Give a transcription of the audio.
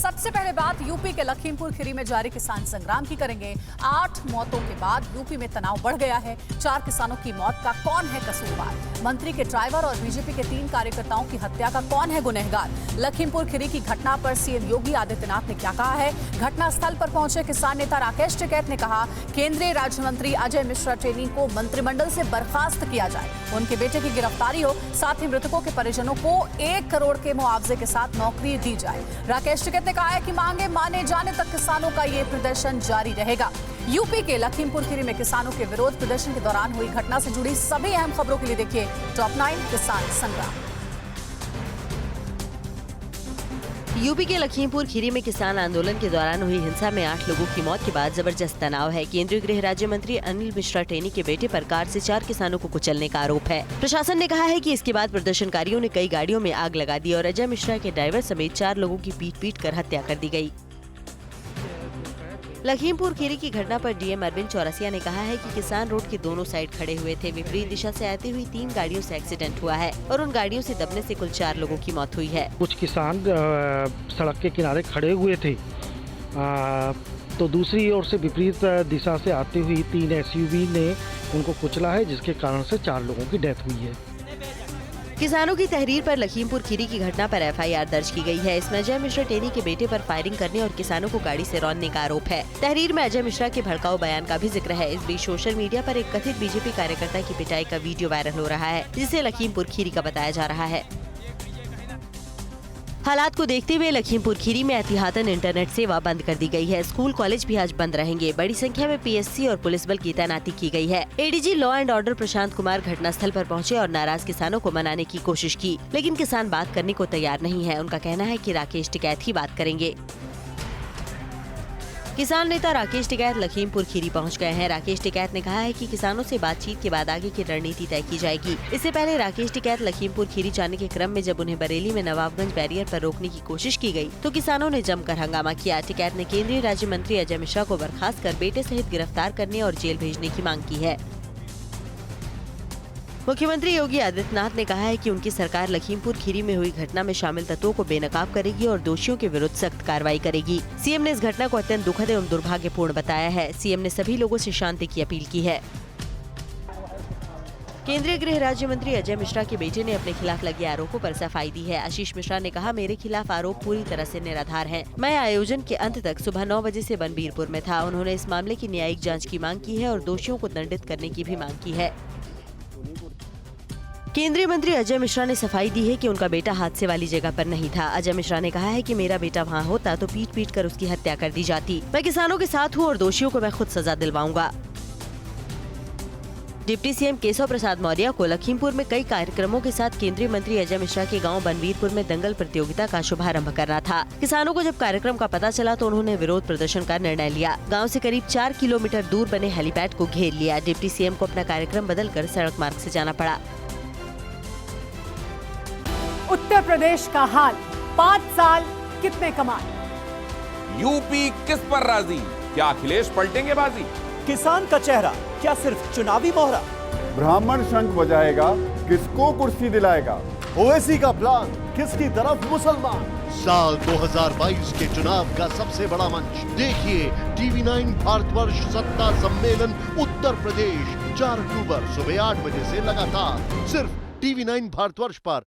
सबसे पहले बात यूपी के लखीमपुर खीरी में जारी किसान संग्राम की करेंगे। 8 मौतों के बाद यूपी में तनाव बढ़ गया है। 4 किसानों की मौत का कौन है कसूरवार? मंत्री के ड्राइवर और बीजेपी के 3 कार्यकर्ताओं की हत्या का कौन है गुनहगार? लखीमपुर खीरी की घटना पर सीएम योगी आदित्यनाथ ने क्या कहा है? घटनास्थल पर पहुंचे किसान नेता राकेश टिकैत ने कहा, केंद्रीय राज्य मंत्री अजय मिश्रा टेनी को मंत्रिमंडल से बर्खास्त किया जाए, उनके बेटे की गिरफ्तारी हो, साथ ही मृतकों के परिजनों को 1 करोड़ के मुआवजे के साथ नौकरी दी जाए। राकेश टिकैत ने कहा है कि मांगे माने जाने तक किसानों का ये प्रदर्शन जारी रहेगा। यूपी के लखीमपुर खीरी में किसानों के विरोध प्रदर्शन के दौरान हुई घटना से जुड़ी सभी अहम खबरों के लिए देखिए टॉप 9 किसान संग्राम। यूपी के लखीमपुर खीरी में किसान आंदोलन के दौरान हुई हिंसा में 8 लोगों की मौत के बाद जबरदस्त तनाव है। केंद्रीय गृह राज्य मंत्री अनिल मिश्रा टेनी के बेटे पर कार से 4 किसानों को कुचलने का आरोप है। प्रशासन ने कहा है कि इसके बाद प्रदर्शनकारियों ने कई गाड़ियों में आग लगा दी और अजय मिश्रा के ड्राइवर समेत 4 लोगों की पीट कर हत्या कर दी गयी। लखीमपुर खीरी की घटना पर डीएम अरविंद चौरसिया ने कहा है कि किसान रोड के दोनों साइड खड़े हुए थे। विपरीत दिशा से आती हुई 3 गाड़ियों से एक्सीडेंट हुआ है और उन गाड़ियों से दबने से कुल 4 लोगों की मौत हुई है। कुछ किसान सड़क के किनारे खड़े हुए थे तो दूसरी ओर से विपरीत दिशा से आती हुई 3 एसयूवी ने उनको कुचला है, जिसके कारण से 4 लोगों की डेथ हुई है। किसानों की तहरीर पर लखीमपुर खीरी की घटना पर एफआईआर दर्ज की गई है। इसमें अजय मिश्रा टेनी के बेटे पर फायरिंग करने और किसानों को गाड़ी से रौंदने का आरोप है। तहरीर में अजय मिश्रा के भड़काऊ बयान का भी जिक्र है। इस बीच सोशल मीडिया पर एक कथित बीजेपी कार्यकर्ता की पिटाई का वीडियो वायरल हो रहा है, जिसे लखीमपुर खीरी का बताया जा रहा है। हालात को देखते हुए लखीमपुर खीरी में एहतियातन इंटरनेट सेवा बंद कर दी गई है। स्कूल कॉलेज भी आज बंद रहेंगे। बड़ी संख्या में पीएससी और पुलिस बल की तैनाती की गई है। ADG law and order Prashant Kumar घटनास्थल पर पहुंचे और नाराज किसानों को मनाने की कोशिश की, लेकिन किसान बात करने को तैयार नहीं है। उनका कहना है कि राकेश टिकैत ही बात करेंगे। किसान नेता राकेश टिकैत लखीमपुर खीरी पहुंच गए हैं। राकेश टिकैत ने कहा है कि किसानों से बातचीत के बाद आगे की रणनीति तय की जाएगी। इससे पहले राकेश टिकैत लखीमपुर खीरी जाने के क्रम में जब उन्हें बरेली में नवाबगंज बैरियर पर रोकने की कोशिश की गई तो किसानों ने जमकर हंगामा किया। टिकैत ने केंद्रीय राज्य मंत्री अजय मिश्रा को बर्खास्त कर बेटे सहित गिरफ्तार करने और जेल भेजने की मांग की है। मुख्यमंत्री योगी आदित्यनाथ ने कहा है कि उनकी सरकार लखीमपुर खीरी में हुई घटना में शामिल तत्वों को बेनकाब करेगी और दोषियों के विरुद्ध सख्त कार्रवाई करेगी। सीएम ने इस घटना को अत्यंत दुखद एवं दुर्भाग्यपूर्ण बताया है। सीएम ने सभी लोगों से शांति की अपील की है। केंद्रीय गृह राज्य मंत्री अजय मिश्रा के बेटे ने अपने खिलाफ लगे आरोपों पर सफाई दी है। आशीष मिश्रा ने कहा, मेरे खिलाफ आरोप पूरी तरह से निराधार हैं। मैं आयोजन के अंत तक सुबह 9 बजे से बनबीरपुर में था। उन्होंने इस मामले की न्यायिक जाँच की मांग की है और दोषियों को दंडित करने की भी मांग की है। केंद्रीय मंत्री अजय मिश्रा ने सफाई दी है कि उनका बेटा हादसे वाली जगह पर नहीं था। अजय मिश्रा ने कहा है कि मेरा बेटा वहां होता तो पीट कर उसकी हत्या कर दी जाती। मैं किसानों के साथ हूं और दोषियों को मैं खुद सजा दिलवाऊंगा। डिप्टी सीएम केशव प्रसाद मौर्य को लखीमपुर में कई कार्यक्रमों के साथ केंद्रीय मंत्री अजय मिश्रा के गांव बनबीरपुर में दंगल प्रतियोगिता का शुभारंभ करना था। किसानों को जब कार्यक्रम का पता चला तो उन्होंने विरोध प्रदर्शन का निर्णय लिया। गांव से करीब 4 किलोमीटर दूर बने हेलीपैड को घेर लिया। डिप्टी सीएम को अपना कार्यक्रम बदलकर सड़क मार्ग से जाना पड़ा। उत्तर प्रदेश का हाल, 5 साल कितने कमाल? यूपी किस पर राजी? क्या अखिलेश पलटेंगे बाजी? किसान का चेहरा क्या सिर्फ चुनावी मोहरा? ब्राह्मण शंख बजाएगा, किसको कुर्सी दिलाएगा? ओवैसी का प्लान, किसकी तरफ मुसलमान? साल 2022 के चुनाव का सबसे बड़ा मंच देखिए TV9 भारतवर्ष सत्ता सम्मेलन उत्तर प्रदेश 4 अक्टूबर सुबह 8 बजे से लगातार सिर्फ TV9 भारतवर्ष पर।